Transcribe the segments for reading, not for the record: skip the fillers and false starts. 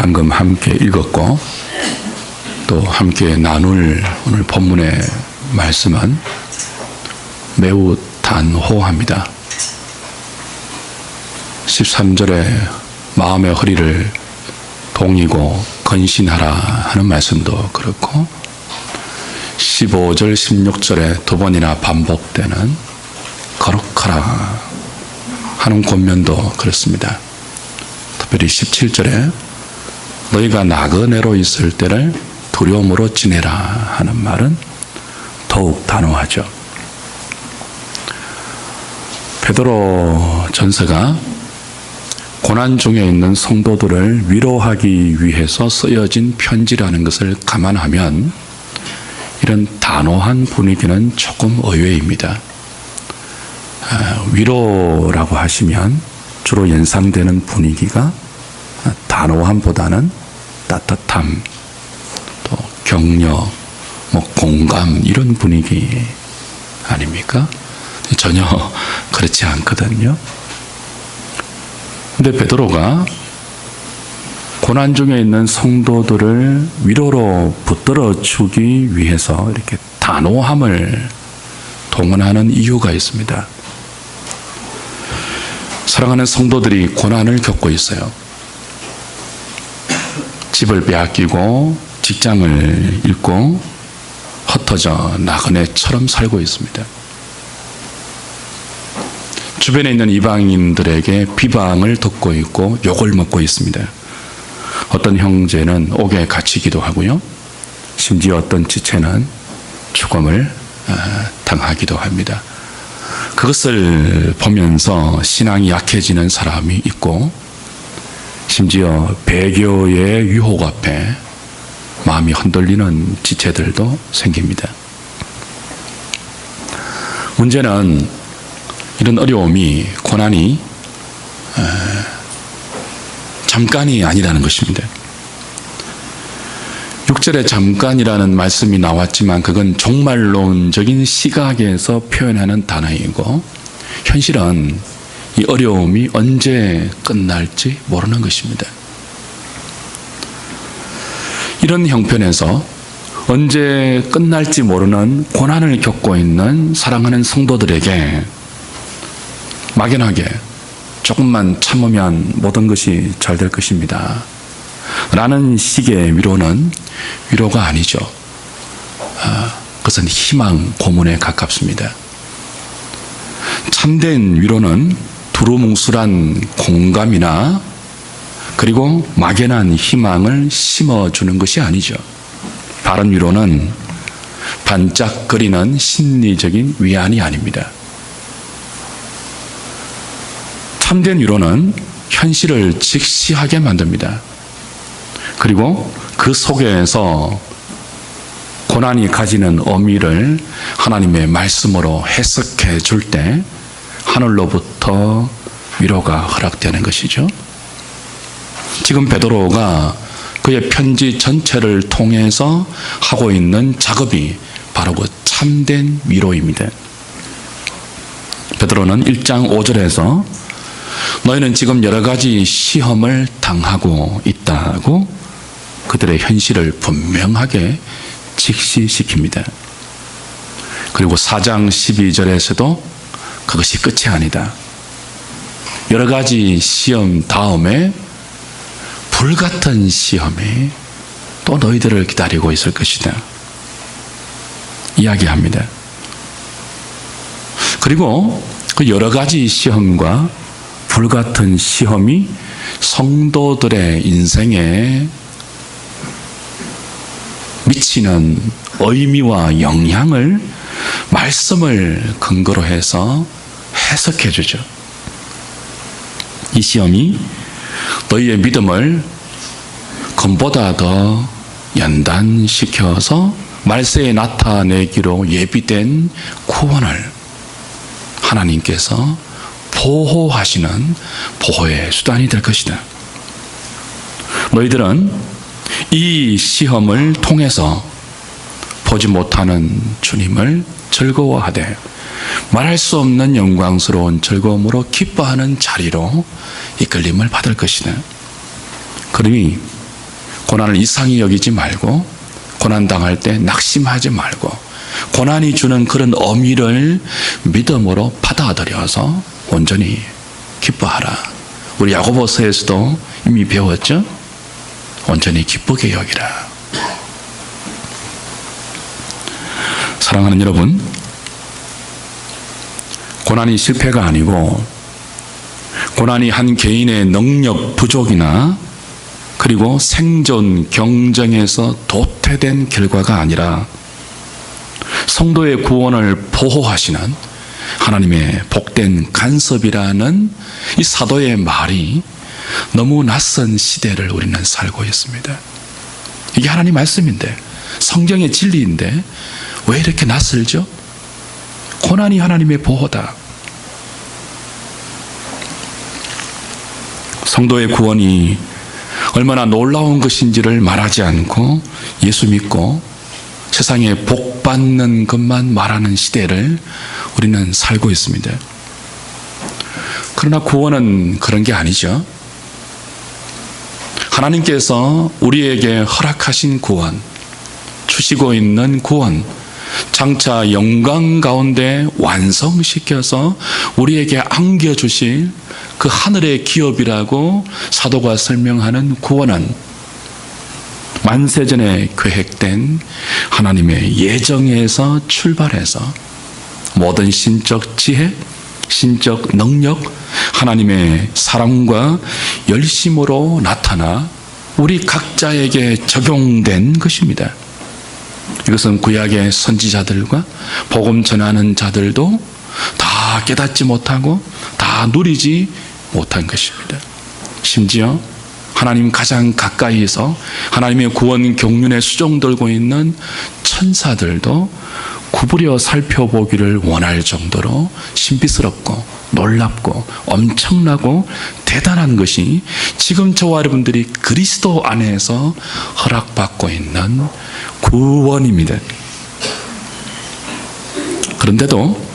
방금 함께 읽었고 또 함께 나눌 오늘 본문의 말씀은 매우 단호합니다. 13절에 마음의 허리를 동이고 건신하라 하는 말씀도 그렇고 15절 16절에 두 번이나 반복되는 거룩하라 하는 권면도 그렇습니다. 특별히 17절에 너희가 나그네로 있을 때를 두려움으로 지내라 하는 말은 더욱 단호하죠. 베드로 전서가 고난 중에 있는 성도들을 위로하기 위해서 쓰여진 편지라는 것을 감안하면 이런 단호한 분위기는 조금 의외입니다. 위로라고 하시면 주로 연상되는 분위기가 단호함보다는 따뜻함, 또 격려, 공감 이런 분위기 아닙니까? 전혀 그렇지 않거든요. 근데 베드로가 고난 중에 있는 성도들을 위로로 붙들어 주기 위해서 이렇게 단호함을 동원하는 이유가 있습니다. 사랑하는 성도들이 고난을 겪고 있어요. 집을 빼앗기고 직장을 잃고 흩어져 나그네처럼 살고 있습니다. 주변에 있는 이방인들에게 비방을 듣고 있고 욕을 먹고 있습니다. 어떤 형제는 옥에 갇히기도 하고요. 심지어 어떤 지체는 죽음을 당하기도 합니다. 그것을 보면서 신앙이 약해지는 사람이 있고 심지어 배교의 유혹 앞에 마음이 흔들리는 지체들도 생깁니다. 문제는 이런 어려움이, 고난이 잠깐이 아니라는 것입니다. 6절에 잠깐이라는 말씀이 나왔지만 그건 종말론적인 시각에서 표현하는 단어이고 현실은 이 어려움이 언제 끝날지 모르는 것입니다. 이런 형편에서 언제 끝날지 모르는 고난을 겪고 있는 사랑하는 성도들에게 막연하게 조금만 참으면 모든 것이 잘 될 것입니다 라는 식의 위로는 위로가 아니죠. 그것은 희망 고문에 가깝습니다. 참된 위로는 두루뭉술한 공감이나 그리고 막연한 희망을 심어주는 것이 아니죠. 바른 위로는 반짝거리는 심리적인 위안이 아닙니다. 참된 위로는 현실을 직시하게 만듭니다. 그리고 그 속에서 고난이 가지는 의미를 하나님의 말씀으로 해석해 줄 때 하늘로부터 위로가 허락되는 것이죠. 지금 베드로가 그의 편지 전체를 통해서 하고 있는 작업이 바로 그 참된 위로입니다. 베드로는 1장 5절에서 너희는 지금 여러 가지 시험을 당하고 있다고 그들의 현실을 분명하게 직시시킵니다. 그리고 4장 12절에서도 그것이 끝이 아니다. 여러 가지 시험 다음에 불같은 시험이 또 너희들을 기다리고 있을 것이다 이야기합니다. 그리고 그 여러 가지 시험과 불같은 시험이 성도들의 인생에 미치는 의미와 영향을 말씀을 근거로 해서 해석해 주죠. 이 시험이 너희의 믿음을 금보다 더 연단시켜서 말세에 나타내기로 예비된 구원을 하나님께서 보호하시는 보호의 수단이 될 것이다. 너희들은 이 시험을 통해서 보지 못하는 주님을 즐거워하되 말할 수 없는 영광스러운 즐거움으로 기뻐하는 자리로 이끌림을 받을 것이다. 그러니 고난을 이상히 여기지 말고, 고난당할 때 낙심하지 말고, 고난이 주는 그런 어미를 믿음으로 받아들여서 온전히 기뻐하라. 우리 야고보서에서도 이미 배웠죠? 온전히 기쁘게 여기라. 사랑하는 여러분, 고난이 실패가 아니고, 고난이 한 개인의 능력 부족이나 그리고 생존 경쟁에서 도태된 결과가 아니라 성도의 구원을 보호하시는 하나님의 복된 간섭이라는 이 사도의 말이 너무 낯선 시대를 우리는 살고 있습니다. 이게 하나님 말씀인데, 성경의 진리인데 왜 이렇게 낯설죠? 고난이 하나님의 보호다. 성도의 구원이 얼마나 놀라운 것인지를 말하지 않고 예수 믿고 세상에 복 받는 것만 말하는 시대를 우리는 살고 있습니다. 그러나 구원은 그런 게 아니죠. 하나님께서 우리에게 허락하신 구원, 주시고 있는 구원, 장차 영광 가운데 완성시켜서 우리에게 안겨주실 그 하늘의 기업이라고 사도가 설명하는 구원은 만세전에 계획된 하나님의 예정에서 출발해서 모든 신적 지혜, 신적 능력, 하나님의 사랑과 열심으로 나타나 우리 각자에게 적용된 것입니다. 이것은 구약의 선지자들과 복음 전하는 자들도 다 깨닫지 못하고 다 누리지 못한 것입니다. 심지어 하나님 가장 가까이에서 하나님의 구원 경륜에 수종 들고 있는 천사들도 구부려 살펴보기를 원할 정도로 신비스럽고 놀랍고 엄청나고 대단한 것이 지금 저와 여러분들이 그리스도 안에서 허락받고 있는 구원입니다. 그런데도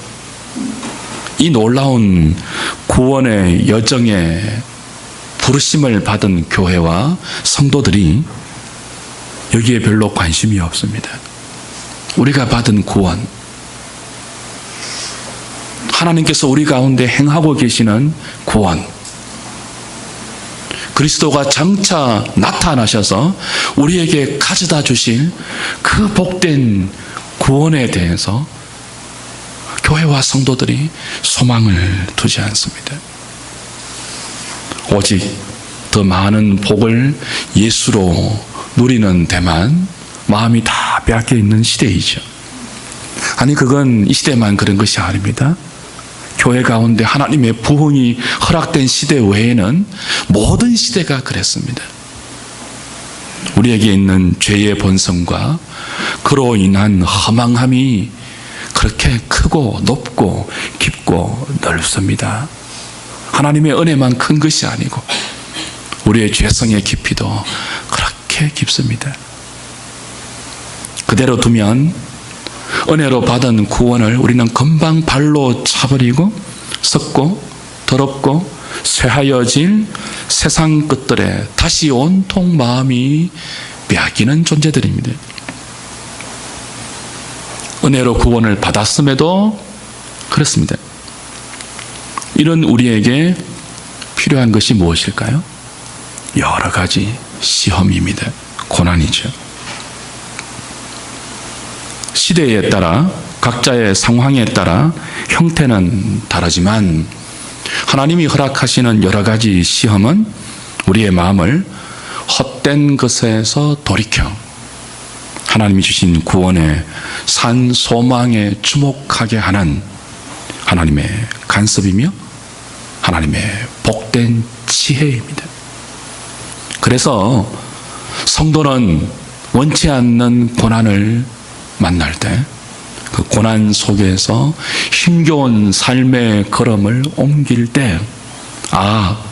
이 놀라운 구원의 여정에 부르심을 받은 교회와 성도들이 여기에 별로 관심이 없습니다. 우리가 받은 구원, 하나님께서 우리 가운데 행하고 계시는 구원, 그리스도가 장차 나타나셔서 우리에게 가져다 주실 그 복된 구원에 대해서 교회와 성도들이 소망을 두지 않습니다. 오직 더 많은 복을 예수로 누리는 데만 마음이 다 빼앗겨 있는 시대이죠. 아니, 그건 이 시대만 그런 것이 아닙니다. 교회 가운데 하나님의 부흥이 허락된 시대 외에는 모든 시대가 그랬습니다. 우리에게 있는 죄의 본성과 그로 인한 허망함이 그렇게 크고 높고 깊고 넓습니다. 하나님의 은혜만 큰 것이 아니고 우리의 죄성의 깊이도 그렇게 깊습니다. 그대로 두면 은혜로 받은 구원을 우리는 금방 발로 차버리고 썩고 더럽고 쇠하여질 세상 것들에 다시 온통 마음이 빼앗기는 존재들입니다. 은혜로 구원을 받았음에도 그렇습니다. 이런 우리에게 필요한 것이 무엇일까요? 여러 가지 시험입니다. 고난이죠. 시대에 따라 각자의 상황에 따라 형태는 다르지만 하나님이 허락하시는 여러 가지 시험은 우리의 마음을 헛된 것에서 돌이켜 하나님이 주신 구원의 산 소망에 주목하게 하는 하나님의 간섭이며 하나님의 복된 지혜입니다. 그래서 성도는 원치 않는 고난을 만날 때 그 고난 속에서 힘겨운 삶의 걸음을 옮길 때, 아,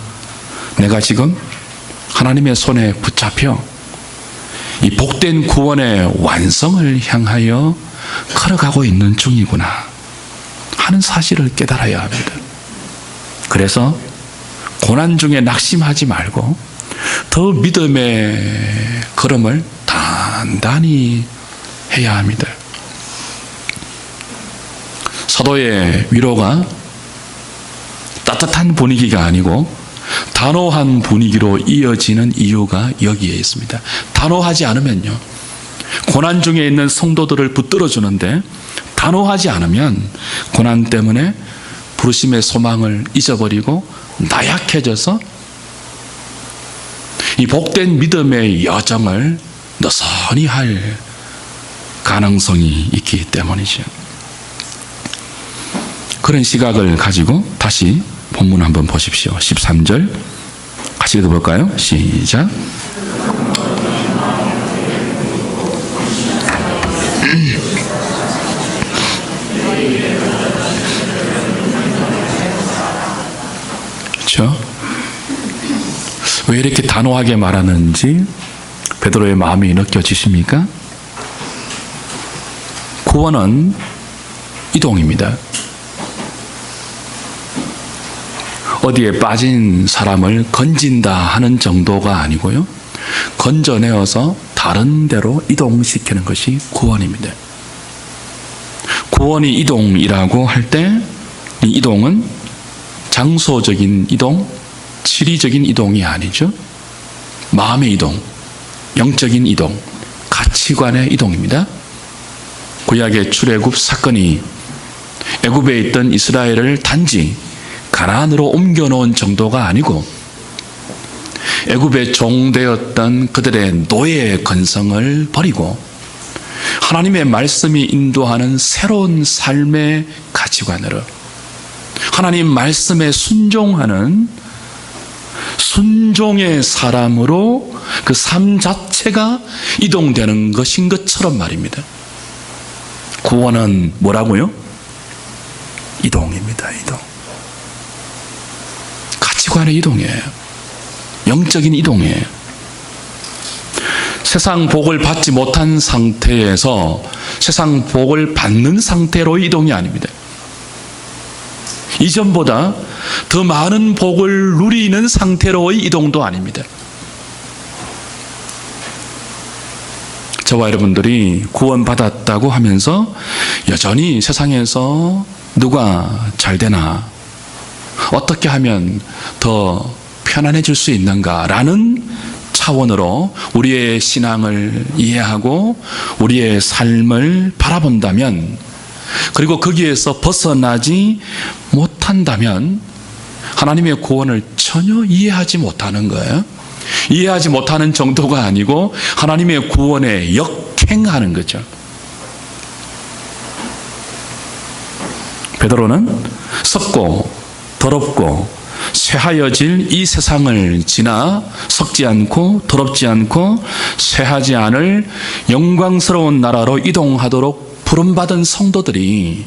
내가 지금 하나님의 손에 붙잡혀 이 복된 구원의 완성을 향하여 걸어가고 있는 중이구나 하는 사실을 깨달아야 합니다. 그래서 고난 중에 낙심하지 말고 더 믿음의 걸음을 단단히 해야 합니다. 사도의 위로가 따뜻한 분위기가 아니고 단호한 분위기로 이어지는 이유가 여기에 있습니다. 단호하지 않으면요, 고난 중에 있는 성도들을 붙들어 주는데, 단호하지 않으면 고난 때문에 부르심의 소망을 잊어버리고 나약해져서 이 복된 믿음의 여정을 너선히 할 가능성이 있기 때문이죠. 그런 시각을 가지고 다시 본문 한번 보십시오. 13절 같이 읽어볼까요? 시작. 그렇죠? 왜 이렇게 단호하게 말하는지 베드로의 마음이 느껴지십니까? 구원은 이동입니다. 어디에 빠진 사람을 건진다 하는 정도가 아니고요, 건져내어서 다른 데로 이동시키는 것이 구원입니다. 구원이 이동이라고 할 때 이 이동은 장소적인 이동, 지리적인 이동이 아니죠. 마음의 이동, 영적인 이동, 가치관의 이동입니다. 구약의 출애굽 사건이 애굽에 있던 이스라엘을 단지 가나안으로 옮겨놓은 정도가 아니고 애굽의 종되었던 그들의 노예의 근성을 버리고 하나님의 말씀이 인도하는 새로운 삶의 가치관으로, 하나님 말씀에 순종하는 순종의 사람으로 그 삶 자체가 이동되는 것인 것처럼 말입니다. 구원은 뭐라고요? 이동입니다. 이동. 가치관의 이동이에요. 영적인 이동이에요. 세상 복을 받지 못한 상태에서 세상 복을 받는 상태로 이동이 아닙니다. 이전보다 더 많은 복을 누리는 상태로의 이동도 아닙니다. 저와 여러분들이 구원받았다고 하면서 여전히 세상에서 누가 잘 되나, 어떻게 하면 더 편안해질 수 있는가라는 차원으로 우리의 신앙을 이해하고 우리의 삶을 바라본다면, 그리고 거기에서 벗어나지 못한다면 하나님의 구원을 전혀 이해하지 못하는 거예요. 이해하지 못하는 정도가 아니고 하나님의 구원에 역행하는 거죠. 베드로는 썩고 더럽고 쇠하여질 이 세상을 지나 썩지 않고 더럽지 않고 쇠하지 않을 영광스러운 나라로 이동하도록 부름받은 성도들이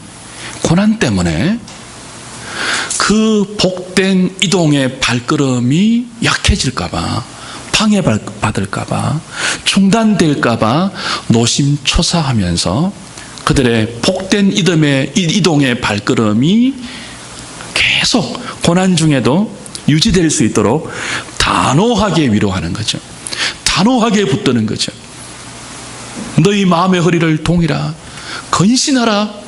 고난 때문에 그 복된 이동의 발걸음이 약해질까봐, 방해받을까봐, 중단될까봐 노심초사하면서 그들의 복된 이동의 발걸음이 계속 고난 중에도 유지될 수 있도록 단호하게 위로하는 거죠. 단호하게 붙드는 거죠. 너희 마음의 허리를 동이라, 건신하라.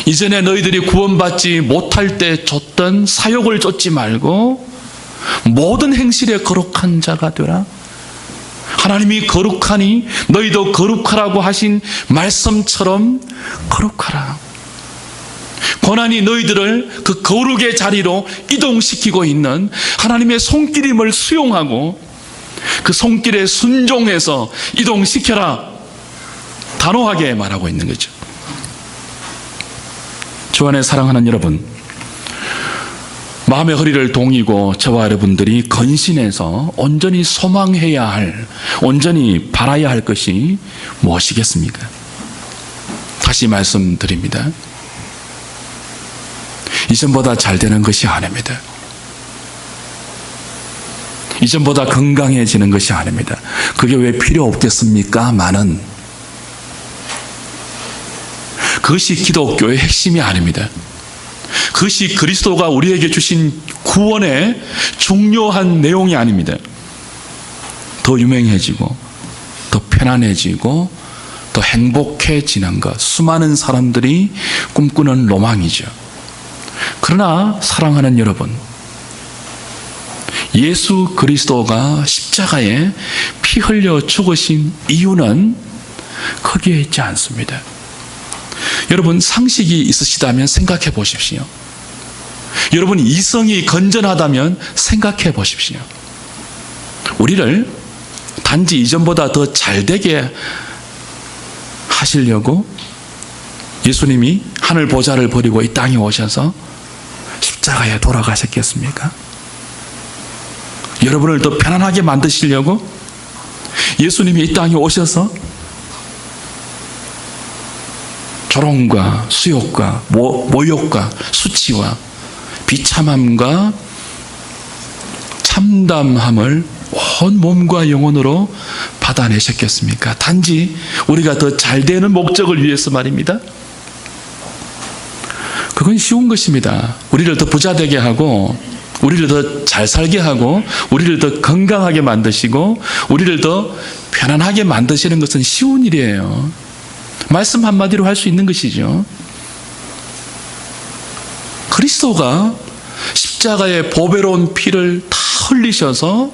이전에 너희들이 구원받지 못할 때 줬던 사욕을 쫓지 말고 모든 행실에 거룩한 자가 되라. 하나님이 거룩하니 너희도 거룩하라고 하신 말씀처럼 거룩하라. 고난이 너희들을 그 거룩의 자리로 이동시키고 있는 하나님의 손길임을 수용하고 그 손길에 순종해서 이동시켜라. 단호하게 말하고 있는 거죠. 주 안에 사랑하는 여러분, 마음의 허리를 동이고 저와 여러분들이 건신해서 온전히 소망해야 할, 온전히 바라야 할 것이 무엇이겠습니까? 다시 말씀드립니다. 이전보다 잘 되는 것이 아닙니다. 이전보다 건강해지는 것이 아닙니다. 그게 왜 필요 없겠습니까? 많은 그것이 기독교의 핵심이 아닙니다. 그것이 그리스도가 우리에게 주신 구원의 중요한 내용이 아닙니다. 더 유명해지고 더 편안해지고 더 행복해지는 것, 수많은 사람들이 꿈꾸는 로망이죠. 그러나 사랑하는 여러분, 예수 그리스도가 십자가에 피 흘려 죽으신 이유는 거기에 있지 않습니다. 여러분, 상식이 있으시다면 생각해 보십시오. 여러분, 이성이 건전하다면 생각해 보십시오. 우리를 단지 이전보다 더 잘되게 하시려고 예수님이 하늘 보좌를 버리고 이 땅에 오셔서 십자가에 돌아가셨겠습니까? 여러분을 더 편안하게 만드시려고 예수님이 이 땅에 오셔서 조롱과 수욕과 모욕과 수치와 비참함과 참담함을 온 몸과 영혼으로 받아내셨겠습니까? 단지 우리가 더 잘되는 목적을 위해서 말입니다. 그건 쉬운 것입니다. 우리를 더 부자되게 하고 우리를 더 잘 살게 하고 우리를 더 건강하게 만드시고 우리를 더 편안하게 만드시는 것은 쉬운 일이에요. 말씀 한마디로 할 수 있는 것이죠. 그리스도가 십자가의 보배로운 피를 다 흘리셔서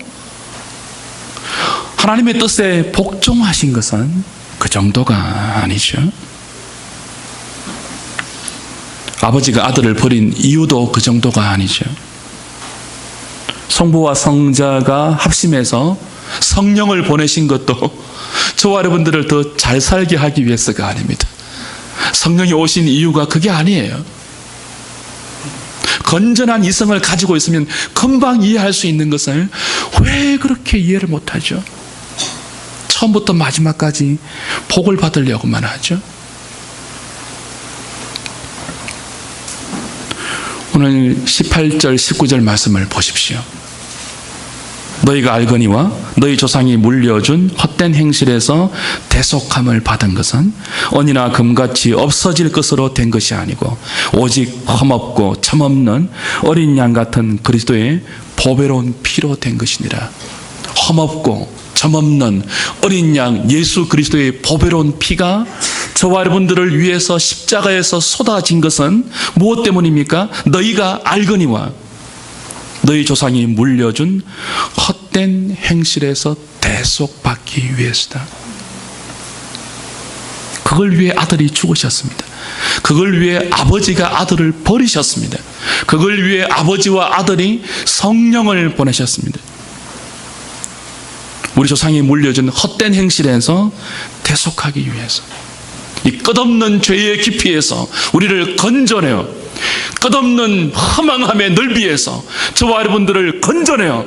하나님의 뜻에 복종하신 것은 그 정도가 아니죠. 아버지가 아들을 버린 이유도 그 정도가 아니죠. 성부와 성자가 합심해서 성령을 보내신 것도 저와 여러분들을 더 잘 살게 하기 위해서가 아닙니다. 성령이 오신 이유가 그게 아니에요. 건전한 이성을 가지고 있으면 금방 이해할 수 있는 것을 왜 그렇게 이해를 못하죠? 처음부터 마지막까지 복을 받으려고만 하죠. 오늘 18절 19절 말씀을 보십시오. 너희가 알거니와 너희 조상이 물려준 헛된 행실에서 대속함을 받은 것은 은이나 금같이 없어질 것으로 된 것이 아니고 오직 흠없고 점없는 어린 양 같은 그리스도의 보배로운 피로 된 것이니라. 흠없고 점없는 어린 양 예수 그리스도의 보배로운 피가 저와 여러분들을 위해서 십자가에서 쏟아진 것은 무엇 때문입니까? 너희가 알거니와 너희 조상이 물려준 헛된 행실에서 대속받기 위해서다. 그걸 위해 아들이 죽으셨습니다. 그걸 위해 아버지가 아들을 버리셨습니다. 그걸 위해 아버지와 아들이 성령을 보내셨습니다. 우리 조상이 물려준 헛된 행실에서 대속하기 위해서, 이 끝없는 죄의 깊이에서 우리를 건져내어 끝없는 허망함의 넓이에서 저와 여러분들을 건져내어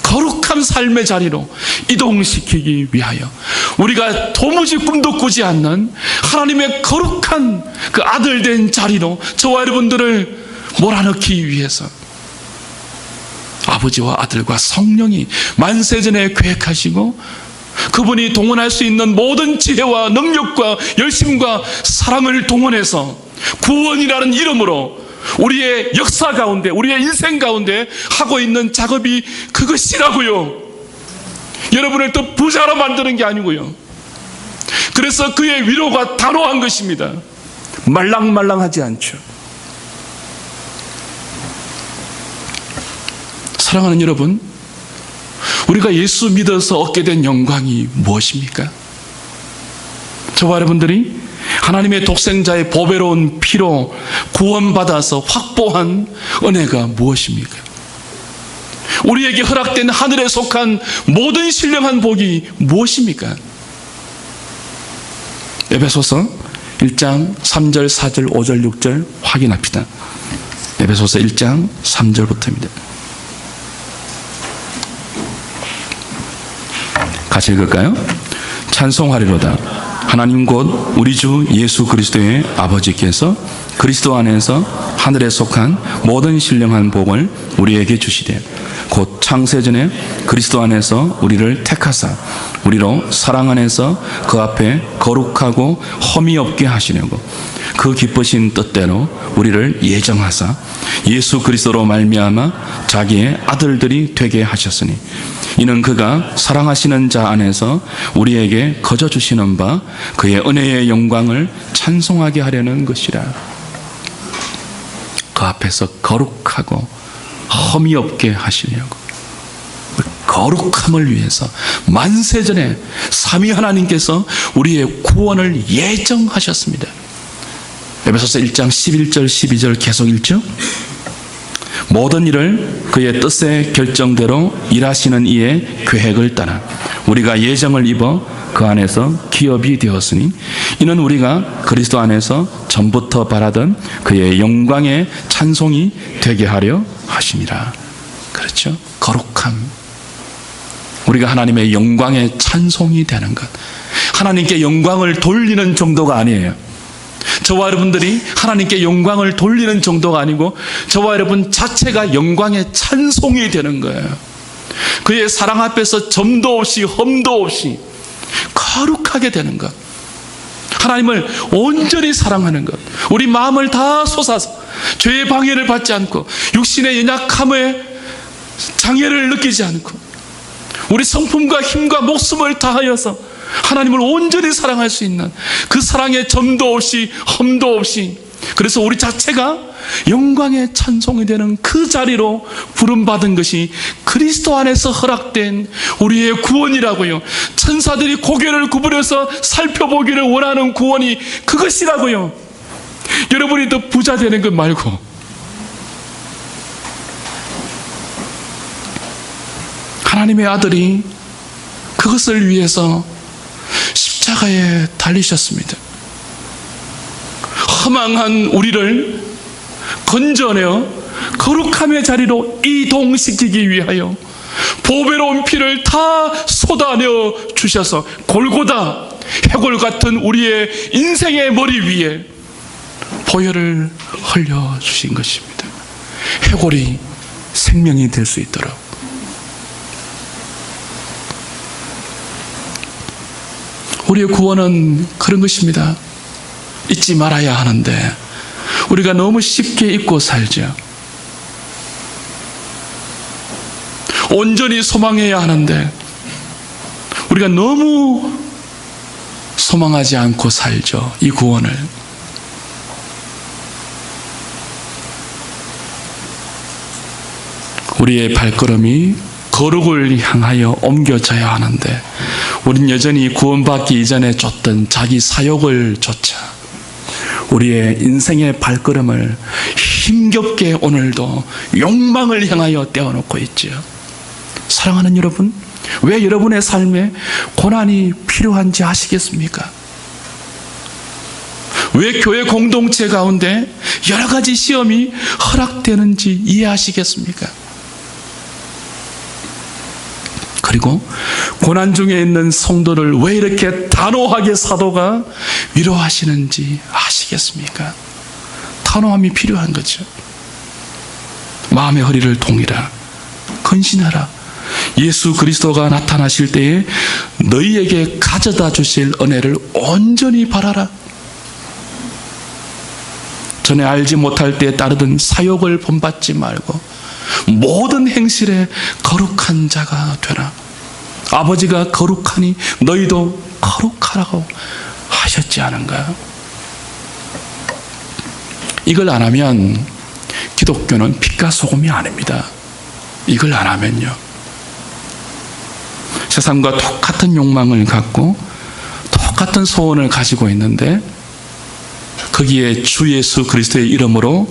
거룩한 삶의 자리로 이동시키기 위하여 우리가 도무지 꿈도 꾸지 않는 하나님의 거룩한 그 아들 된 자리로 저와 여러분들을 몰아넣기 위해서 아버지와 아들과 성령이 만세전에 계획하시고 그분이 동원할 수 있는 모든 지혜와 능력과 열심과 사랑을 동원해서 구원이라는 이름으로 우리의 역사 가운데, 우리의 인생 가운데 하고 있는 작업이 그것이라고요. 여러분을 더 부자로 만드는 게 아니고요. 그래서 그의 위로가 단호한 것입니다. 말랑말랑하지 않죠. 사랑하는 여러분, 우리가 예수 믿어서 얻게 된 영광이 무엇입니까? 저와 여러분들이 하나님의 독생자의 보배로운 피로 구원받아서 확보한 은혜가 무엇입니까? 우리에게 허락된 하늘에 속한 모든 신령한 복이 무엇입니까? 에베소서 1장 3절, 4절, 5절, 6절 확인합시다. 에베소서 1장 3절부터입니다. 같이 읽을까요? 찬송하리로다. 하나님 곧 우리 주 예수 그리스도의 아버지께서 그리스도 안에서 하늘에 속한 모든 신령한 복을 우리에게 주시되 곧 창세전에 그리스도 안에서 우리를 택하사 우리로 사랑 안에서 그 앞에 거룩하고 험이 없게 하시려고 그 기쁘신 뜻대로 우리를 예정하사 예수 그리스도로 말미암아 자기의 아들들이 되게 하셨으니 이는 그가 사랑하시는 자 안에서 우리에게 거저 주시는 바 그의 은혜의 영광을 찬송하게 하려는 것이라. 그 앞에서 거룩하고 험이 없게 하시려고 거룩함을 위해서 만세전에 삼위 하나님께서 우리의 구원을 예정하셨습니다. 에베소서 1장 11절 12절 계속 읽죠. 모든 일을 그의 뜻의 결정대로 일하시는 이의 계획을 따라 우리가 예정을 입어 그 안에서 기업이 되었으니 이는 우리가 그리스도 안에서 전부터 바라던 그의 영광의 찬송이 되게 하려 하심이라. 그렇죠? 거룩함. 우리가 하나님의 영광의 찬송이 되는 것. 하나님께 영광을 돌리는 정도가 아니에요. 저와 여러분들이 하나님께 영광을 돌리는 정도가 아니고 저와 여러분 자체가 영광의 찬송이 되는 거예요. 그의 사랑 앞에서 점도 없이 험도 없이 거룩하게 되는 것. 하나님을 온전히 사랑하는 것. 우리 마음을 다 쏟아서 죄의 방해를 받지 않고 육신의 연약함에 장애를 느끼지 않고 우리 성품과 힘과 목숨을 다하여서 하나님을 온전히 사랑할 수 있는 그 사랑의 점도 없이 험도 없이, 그래서 우리 자체가 영광의 찬송이 되는 그 자리로 부름받은 것이 그리스도 안에서 허락된 우리의 구원이라고요. 천사들이 고개를 구부려서 살펴보기를 원하는 구원이 그것이라고요. 여러분이 더 부자 되는 것 말고 하나님의 아들이 그것을 위해서 십자가에 달리셨습니다. 허망한 우리를 건져내어 거룩함의 자리로 이동시키기 위하여 보배로운 피를 다 쏟아내어 주셔서 골고다 해골 같은 우리의 인생의 머리 위에 보혈을 흘려주신 것입니다. 해골이 생명이 될 수 있도록. 우리의 구원은 그런 것입니다. 잊지 말아야 하는데 우리가 너무 쉽게 잊고 살죠. 온전히 소망해야 하는데 우리가 너무 소망하지 않고 살죠. 이 구원을. 우리의 발걸음이 거룩을 향하여 옮겨져야 하는데 우린 여전히 구원받기 이전에 쫓던 자기 사욕을 쫓아 우리의 인생의 발걸음을 힘겹게 오늘도 욕망을 향하여 떼어놓고 있죠. 사랑하는 여러분, 왜 여러분의 삶에 고난이 필요한지 아시겠습니까? 왜 교회 공동체 가운데 여러 가지 시험이 허락되는지 이해하시겠습니까? 그리고 고난 중에 있는 성도를 왜 이렇게 단호하게 사도가 위로하시는지 아시겠습니까? 단호함이 필요한 거죠. 마음의 허리를 동이라, 근신하라. 예수 그리스도가 나타나실 때에 너희에게 가져다 주실 은혜를 온전히 바라라. 전에 알지 못할 때에 따르던 사욕을 본받지 말고 모든 행실에 거룩한 자가 되라. 아버지가 거룩하니 너희도 거룩하라고 하셨지 않은가요? 이걸 안 하면 기독교는 빛과 소금이 아닙니다. 이걸 안 하면요, 세상과 똑같은 욕망을 갖고 똑같은 소원을 가지고 있는데 거기에 주 예수 그리스도의 이름으로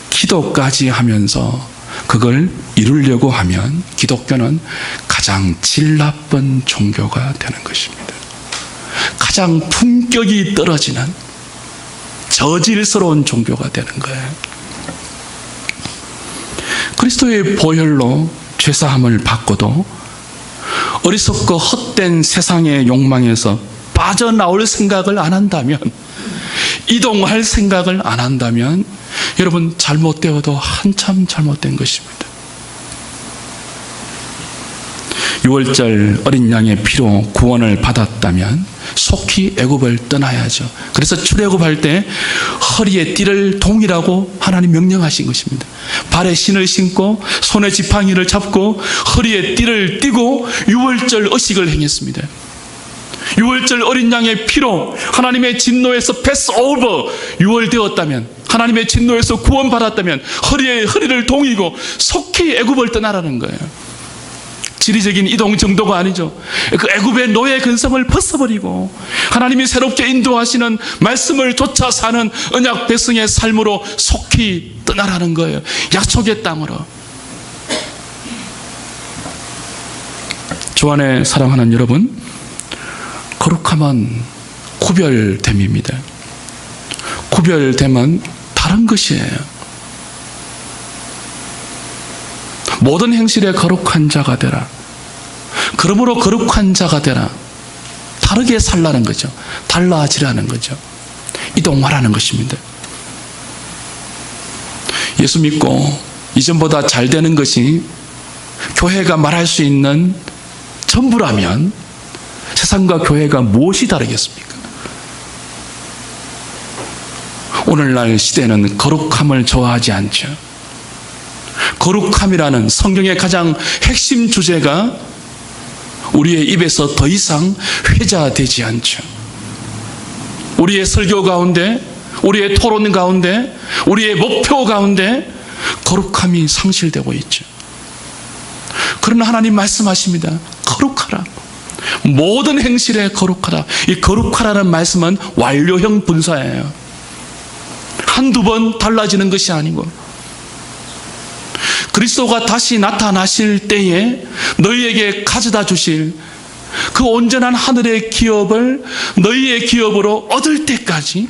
기도까지 하면서 그걸 이루려고 하면 기독교는 가장 질 나쁜 종교가 되는 것입니다. 가장 품격이 떨어지는 저질스러운 종교가 되는 거예요. 그리스도의 보혈로 죄사함을 받고도 어리석고 헛된 세상의 욕망에서 빠져나올 생각을 안 한다면, 이동할 생각을 안 한다면 여러분 잘못되어도 한참 잘못된 것입니다. 6월절 어린 양의 피로 구원을 받았다면 속히 애굽을 떠나야죠. 그래서 출애굽할 때 허리에 띠를 동이라고 하나님 명령하신 것입니다. 발에 신을 신고 손에 지팡이를 잡고 허리에 띠를 띠고 6월절 의식을 행했습니다. 6월절 어린 양의 피로 하나님의 진노에서 패스 오버 6월 되었다면, 하나님의 진노에서 구원받았다면 허리를 동이고 속히 애굽을 떠나라는 거예요. 지리적인 이동 정도가 아니죠. 그 애굽의 노예 근성을 벗어버리고 하나님이 새롭게 인도하시는 말씀을 쫓아 사는 언약 백성의 삶으로 속히 떠나라는 거예요. 약속의 땅으로. 주 안에 사랑하는 여러분, 거룩함은 구별됨입니다. 구별됨은 다른 것이에요. 모든 행실에 거룩한 자가 되라. 그러므로 거룩한 자가 되라. 다르게 살라는 거죠. 달라지라는 거죠. 이동하라는 것입니다. 예수 믿고 이전보다 잘 되는 것이 교회가 말할 수 있는 전부라면 세상과 교회가 무엇이 다르겠습니까? 오늘날 시대는 거룩함을 좋아하지 않죠. 거룩함이라는 성경의 가장 핵심 주제가 우리의 입에서 더 이상 회자되지 않죠. 우리의 설교 가운데, 우리의 토론 가운데, 우리의 목표 가운데 거룩함이 상실되고 있죠. 그러나 하나님 말씀하십니다. 거룩하라. 모든 행실에 거룩하라. 이 거룩하라는 말씀은 완료형 분사예요. 한두 번 달라지는 것이 아니고, 그리스도가 다시 나타나실 때에 너희에게 가져다 주실 그 온전한 하늘의 기업을 너희의 기업으로 얻을 때까지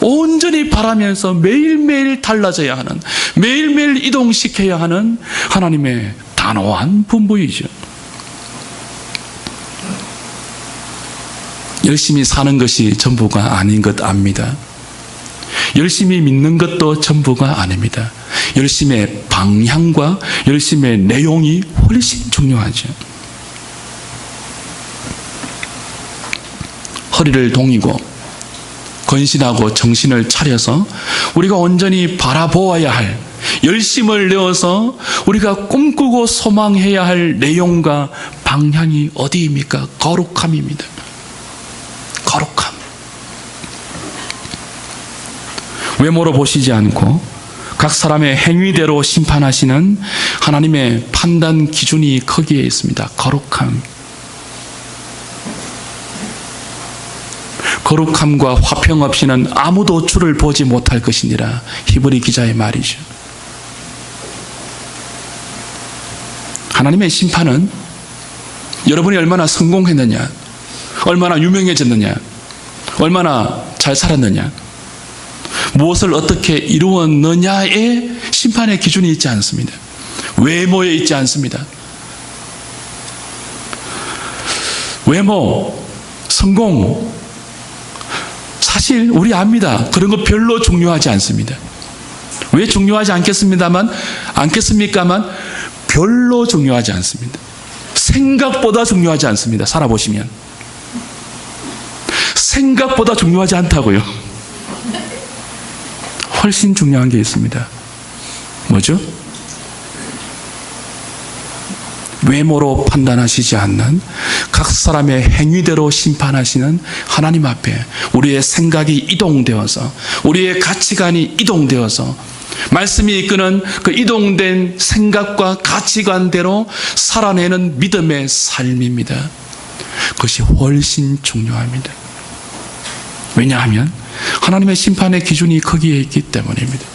온전히 바라면서 매일매일 달라져야 하는, 매일매일 이동시켜야 하는 하나님의 단호한 분부이죠. 열심히 사는 것이 전부가 아닌 것 압니다. 열심히 믿는 것도 전부가 아닙니다. 열심의 방향과 열심의 내용이 훨씬 중요하죠. 허리를 동이고 건신하고 정신을 차려서 우리가 온전히 바라보아야 할, 열심을 내어서 우리가 꿈꾸고 소망해야 할 내용과 방향이 어디입니까? 거룩함입니다. 거룩함. 외모로 보시지 않고 각 사람의 행위대로 심판하시는 하나님의 판단 기준이 거기에 있습니다. 거룩함. 거룩함과 화평 없이는 아무도 주를 보지 못할 것이니라. 히브리 기자의 말이죠. 하나님의 심판은 여러분이 얼마나 성공했느냐, 얼마나 유명해졌느냐, 얼마나 잘 살았느냐, 무엇을 어떻게 이루었느냐의 심판의 기준이 있지 않습니다. 외모에 있지 않습니다. 외모, 성공, 사실 우리 압니다. 그런 거 별로 중요하지 않습니다. 왜 중요하지 않겠습니까만 별로 중요하지 않습니다. 생각보다 중요하지 않습니다. 살아보시면 생각보다 중요하지 않다고요. 훨씬 중요한 게 있습니다. 뭐죠? 외모로 판단하시지 않는, 각 사람의 행위대로 심판하시는 하나님 앞에 우리의 생각이 이동되어서, 우리의 가치관이 이동되어서 말씀이 이끄는 그 이동된 생각과 가치관대로 살아내는 믿음의 삶입니다. 그것이 훨씬 중요합니다. 왜냐하면 하나님의 심판의 기준이 거기에 있기 때문입니다.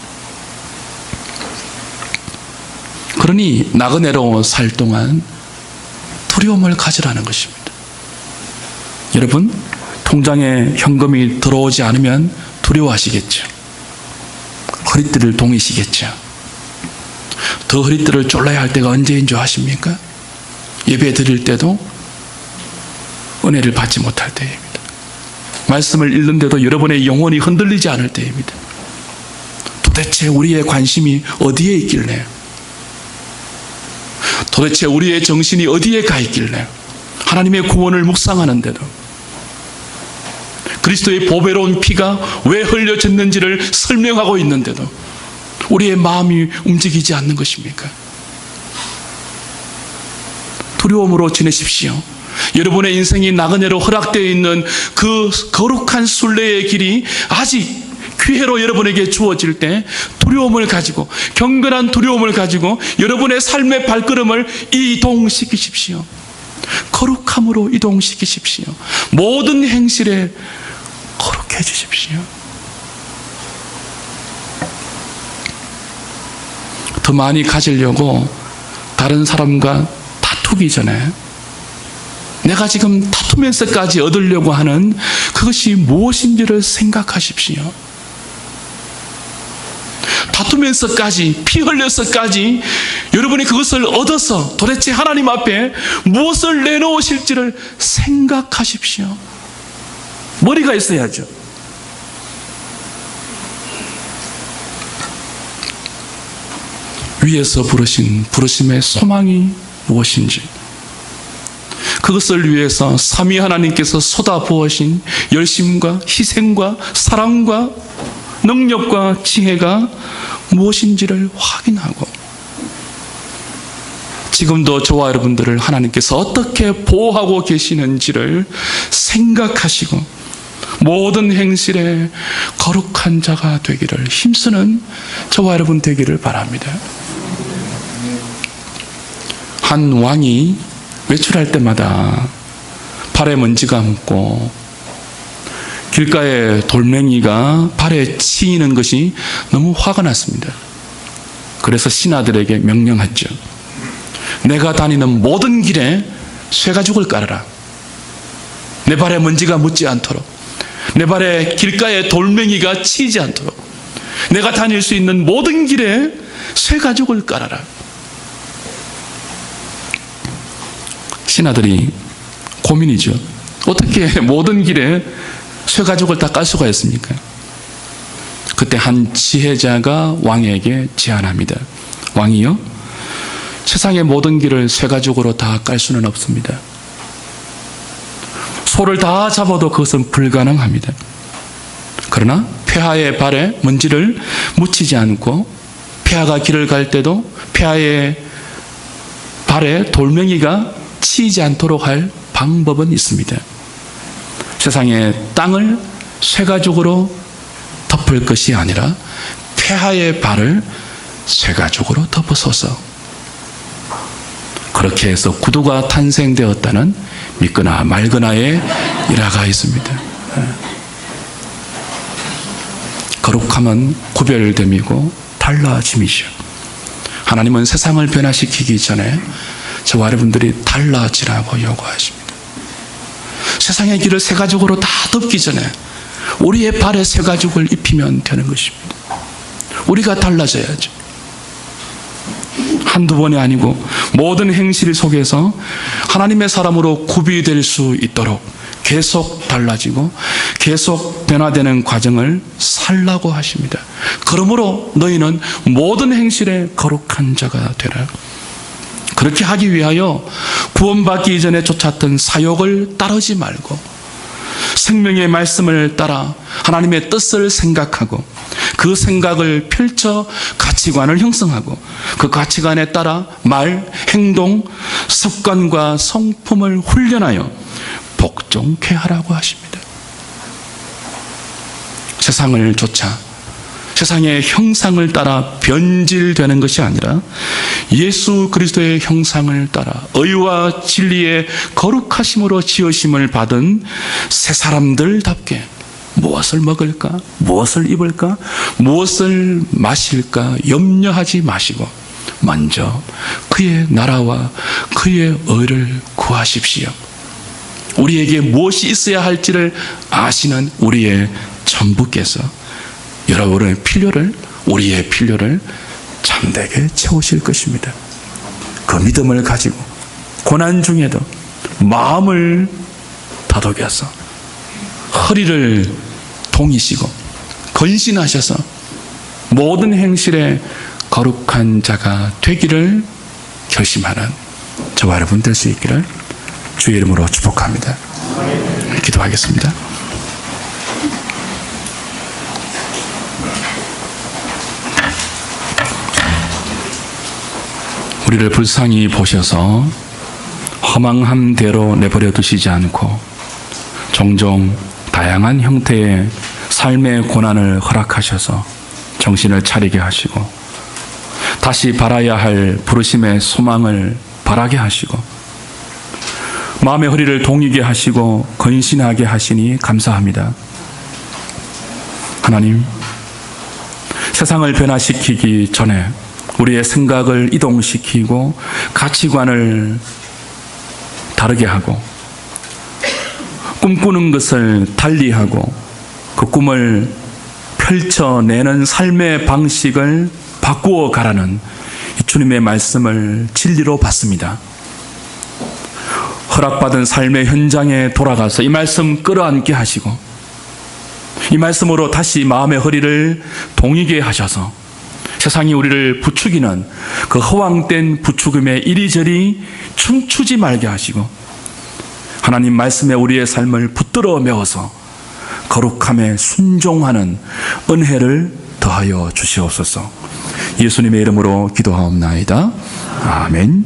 그러니 나그네로 살 동안 두려움을 가지라는 것입니다. 여러분, 통장에 현금이 들어오지 않으면 두려워하시겠죠. 허리띠를 동이시겠죠. 더 허리띠를 졸라야 할 때가 언제인 줄 아십니까? 예배 드릴 때도 은혜를 받지 못할 때입니다. 말씀을 읽는데도 여러분의 영혼이 흔들리지 않을 때입니다. 도대체 우리의 관심이 어디에 있길래? 도대체 우리의 정신이 어디에 가 있길래? 하나님의 구원을 묵상하는데도, 그리스도의 보배로운 피가 왜 흘려졌는지를 설명하고 있는데도 우리의 마음이 움직이지 않는 것입니까? 두려움으로 지내십시오. 여러분의 인생이 나그네로 허락되어 있는 그 거룩한 순례의 길이 아직 기회로 여러분에게 주어질 때 두려움을 가지고, 경건한 두려움을 가지고 여러분의 삶의 발걸음을 이동시키십시오. 거룩함으로 이동시키십시오. 모든 행실에 거룩해 주십시오. 더 많이 가지려고 다른 사람과 다투기 전에 내가 지금 다투면서까지 얻으려고 하는 그것이 무엇인지를 생각하십시오. 다투면서까지, 피 흘려서까지 여러분이 그것을 얻어서 도대체 하나님 앞에 무엇을 내놓으실지를 생각하십시오. 머리가 있어야죠. 위에서 부르신 부르심의 소망이 무엇인지, 그것을 위해서 삼위 하나님께서 쏟아부으신 열심과 희생과 사랑과 능력과 지혜가 무엇인지를 확인하고, 지금도 저와 여러분들을 하나님께서 어떻게 보호하고 계시는지를 생각하시고 모든 행실에 거룩한 자가 되기를 힘쓰는 저와 여러분 되기를 바랍니다. 한 왕이 외출할 때마다 발에 먼지가 묻고 길가에 돌멩이가 발에 치이는 것이 너무 화가 났습니다. 그래서 신하들에게 명령했죠. 내가 다니는 모든 길에 쇠가죽을 깔아라. 내 발에 먼지가 묻지 않도록, 내 발에 길가에 돌멩이가 치이지 않도록 내가 다닐 수 있는 모든 길에 쇠가죽을 깔아라. 신하들이 고민이죠. 어떻게 모든 길에 쇠가죽을 다 깔 수가 있습니까? 그때 한 지혜자가 왕에게 제안합니다. 왕이요, 세상의 모든 길을 쇠가죽으로 다 깔 수는 없습니다. 소를 다 잡아도 그것은 불가능합니다. 그러나 폐하의 발에 먼지를 묻히지 않고, 폐하가 길을 갈 때도 폐하의 발에 돌멩이가 치이지 않도록 할 방법은 있습니다. 세상의 땅을 쇠가죽으로 덮을 것이 아니라 폐하의 발을 쇠가죽으로 덮어서서, 그렇게 해서 구두가 탄생되었다는 믿거나 말거나의 일화가 있습니다. 거룩함은 구별됨이고 달라짐이죠. 하나님은 세상을 변화시키기 전에 저와 여러분들이 달라지라고 요구하십니다. 세상의 길을 쇠가죽으로 다 덮기 전에 우리의 발에 쇠가죽을 입히면 되는 것입니다. 우리가 달라져야죠. 한두 번이 아니고 모든 행실 속에서 하나님의 사람으로 구비될 수 있도록 계속 달라지고 계속 변화되는 과정을 살라고 하십니다. 그러므로 너희는 모든 행실에 거룩한 자가 되라. 그렇게 하기 위하여 구원받기 이전에 쫓았던 사욕을 따르지 말고 생명의 말씀을 따라 하나님의 뜻을 생각하고 그 생각을 펼쳐 가치관을 형성하고 그 가치관에 따라 말, 행동, 습관과 성품을 훈련하여 복종케 하라고 하십니다. 세상을 쫓아 세상의 형상을 따라 변질되는 것이 아니라 예수 그리스도의 형상을 따라 의와 진리의 거룩하심으로 지으심을 받은 새 사람들답게 무엇을 먹을까, 무엇을 입을까, 무엇을 마실까 염려하지 마시고 먼저 그의 나라와 그의 의를 구하십시오. 우리에게 무엇이 있어야 할지를 아시는 우리의 전부께서 여러분의 필요를, 우리의 필요를 참되게 채우실 것입니다. 그 믿음을 가지고 고난 중에도 마음을 다독여서 허리를 동이시고 건신하셔서 모든 행실에 거룩한 자가 되기를 결심하는 저와 여러분 될 수 있기를 주의 이름으로 축복합니다. 기도하겠습니다. 우리를 불쌍히 보셔서 허망한 대로 내버려 두시지 않고 종종 다양한 형태의 삶의 고난을 허락하셔서 정신을 차리게 하시고 다시 바라야 할 부르심의 소망을 바라게 하시고 마음의 허리를 동이게 하시고 건신하게 하시니 감사합니다. 하나님, 세상을 변화시키기 전에 우리의 생각을 이동시키고 가치관을 다르게 하고 꿈꾸는 것을 달리하고 그 꿈을 펼쳐내는 삶의 방식을 바꾸어 가라는 주님의 말씀을 진리로 받습니다. 허락받은 삶의 현장에 돌아가서 이 말씀 끌어안게 하시고 이 말씀으로 다시 마음의 허리를 동이게 하셔서 세상이 우리를 부추기는 그 허황된 부추김에 이리저리 춤추지 말게 하시고 하나님 말씀에 우리의 삶을 붙들어 메워서 거룩함에 순종하는 은혜를 더하여 주시옵소서. 예수님의 이름으로 기도하옵나이다. 아멘.